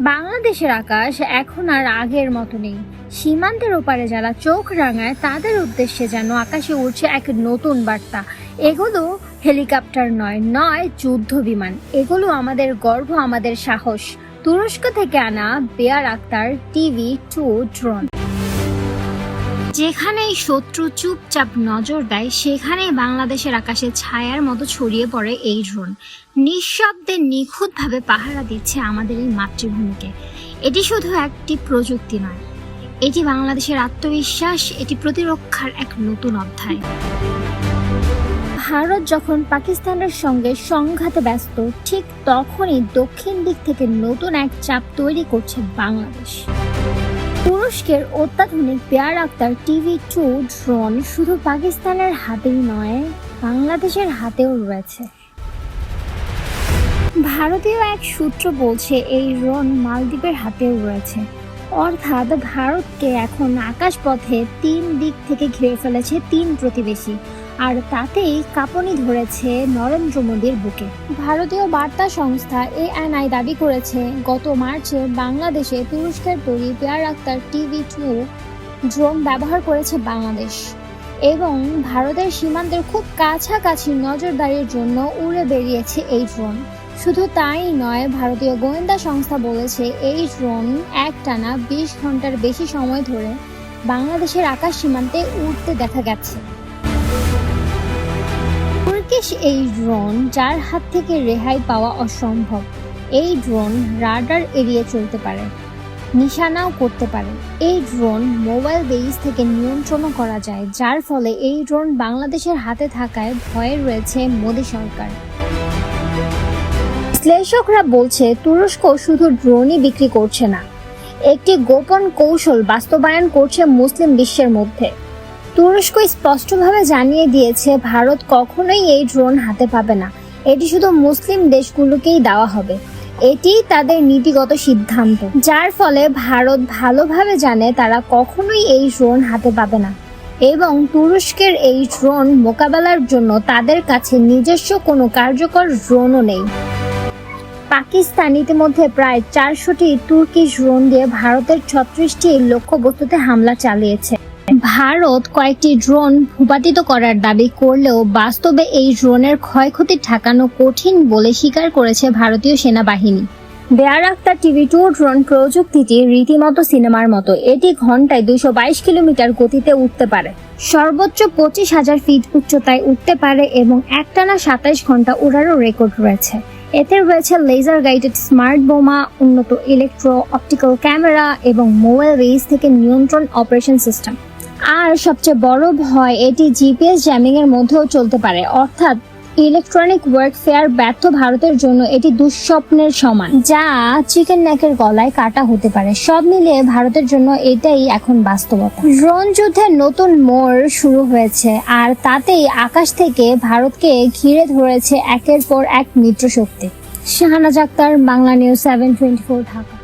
বাংলাদেশের আকাশ এখন আর আগের মতো নেই। সীমান্তের ওপারে যারা চোখ রাঙায় তাদের উদ্দেশ্যে যেন আকাশে উঠছে এক নতুন বার্তা। এগুলো হেলিকপ্টার নয় যুদ্ধ বিমান। এগুলো আমাদের গর্ব, আমাদের সাহস। তুরস্ক থেকে আনা বেয়ার আক্তার TV-2 ড্রোন। যেখানেই শত্রু চুপচাপ নজর দেয় সেখানেই বাংলাদেশের আকাশে ছায়ার মতো ছড়িয়ে পড়ে এই ড্রোন। নিঃশব্দে নিখুঁতভাবে পাহারা দিচ্ছে আমাদের এই মাতৃভূমিকে। এটি শুধু একটি প্রযুক্তি নয়, এটি বাংলাদেশের আত্মবিশ্বাস, এটি প্রতিরক্ষার এক নতুন অধ্যায়। ভারত যখন পাকিস্তানের সঙ্গে সংঘাতে ব্যস্ত, ঠিক তখনই দক্ষিণ দিক থেকে নতুন এক চাপ তৈরি করছে বাংলাদেশ। তুরস্কের অত্যাধুনিক বেয়ার আক্তার TV-2 ড্রোন শুধু পাকিস্তানের হাতেই নয়, বাংলাদেশের হাতেও রয়েছে। ভারতীয় এক সূত্র বলছে এই ড্রোন মালদ্বীপের হাতেও রয়েছে। অর্থাৎ ভারতকে এখন আকাশপথে 3 দিক থেকে ঘিরে ফেলেছে 3 প্রতিবেশী, আর তাতেই কাঁপুনি ধরেছে নরেন্দ্র মোদীর বুকে। ভারতীয় বার্তা সংস্থা ANI দাবি করেছে, গত মার্চে বাংলাদেশে তুরস্কের তৈরি বেয়ার আক্তার TV-2 ড্রোন ব্যবহার করেছে বাংলাদেশ এবং ভারতের সীমান্তের খুব কাছাকাছি নজরদারির জন্য উড়ে বেরিয়েছে এই ড্রোন। শুধু তাই নয়, ভারতীয় গোয়েন্দা সংস্থা বলেছে এই ড্রোন একটানা 20 ঘন্টার বেশি সময় ধরে বাংলাদেশের আকাশ সীমান্তে উড়তে দেখা গেছে। তুর্কিশ এই ড্রোন, যার হাত থেকে রেহাই পাওয়া অসম্ভব। এই ড্রোন রাডার এড়িয়ে চলতে পারে, নিশানাও করতে পারে। এই ড্রোন মোবাইল বেস থেকে নিয়ন্ত্রণও করা যায়, যার ফলে এই ড্রোন বাংলাদেশের হাতে থাকায় ভয়ে রয়েছে মোদী সরকার। বিশ্লেষকরা বলছে তুরস্ক শুধু ড্রোনই বিক্রি করছে না, একটি গোপন কৌশল বাস্তবায়ন করছে মুসলিম বিশ্বের মধ্যে। তুরস্ক স্পষ্টভাবে জানিয়ে দিয়েছে ভারত কখনোই এই ড্রোন হাতে পাবে না, এটি শুধু মুসলিম দেশগুলোকেই দেওয়া হবে। এটি তাদের নীতিগত সিদ্ধান্ত, যার ফলে ভারত ভালোভাবে জানে তারা কখনোই এই ড্রোন হাতে পাবে না এবং তুরস্কের এই ড্রোন মোকাবেলার জন্য তাদের কাছে নিজস্ব কোনো কার্যকর ড্রোনও নেই। পাকিস্তান ইতিমধ্যে প্রায় 400টি তুর্কিশ ড্রোন দিয়ে ভারতের 36টি লক্ষ্যবস্তুতে হামলা চালিয়েছে। ভারত কয়েকটি ড্রোন ভূপাতিত করার দাবি করলেও বাস্তবে এই ড্রোনের ক্ষয়ক্ষতি ঠেকানো কঠিন বলে স্বীকার করেছে ভারতীয় সেনাবাহিনী। বেয়ার আক্তার TV-2 ড্রোন প্রযুক্তিটি রীতিমতো সিনেমার মতো। এটি ঘন্টায় 222 কিলোমিটার গতিতে উঠতে পারে, সর্বোচ্চ 25,000 ফিট উচ্চতায় উঠতে পারে এবং একটানা 27 ঘন্টা উড়ারও রেকর্ড রয়েছে। এতে রয়েছে লেজার গাইডেড স্মার্ট বোমা, উন্নত ইলেকট্রো অপটিক্যাল ক্যামেরা এবং মোবাইল বেস থেকে নিয়ন্ত্রণ অপারেশন সিস্টেম। আর সবচেয়ে বড় ভয়, এটি GPS জ্যামিং এর মধ্যেও চলতে পারে। অর্থাৎ ইলেকট্রনিক ওয়ারফেয়ার ব্যর্থ ভারতের জন্য এটি দুঃস্বপ্নের সমান, যা চিকেন নেকের গলায় কাটা হতে পারে। সব মিলিয়ে ভারতের জন্য এটাই এখন বাস্তবতা। ড্রোন যুদ্ধের নতুন মোড় শুরু হয়েছে, আর তাতেই আকাশ থেকে ভারতকে ঘিরে ধরেছে একের পর এক মিত্রশক্তি। শাহনাজ আক্তার, বাংলা নিউজ 724, ঢাকা।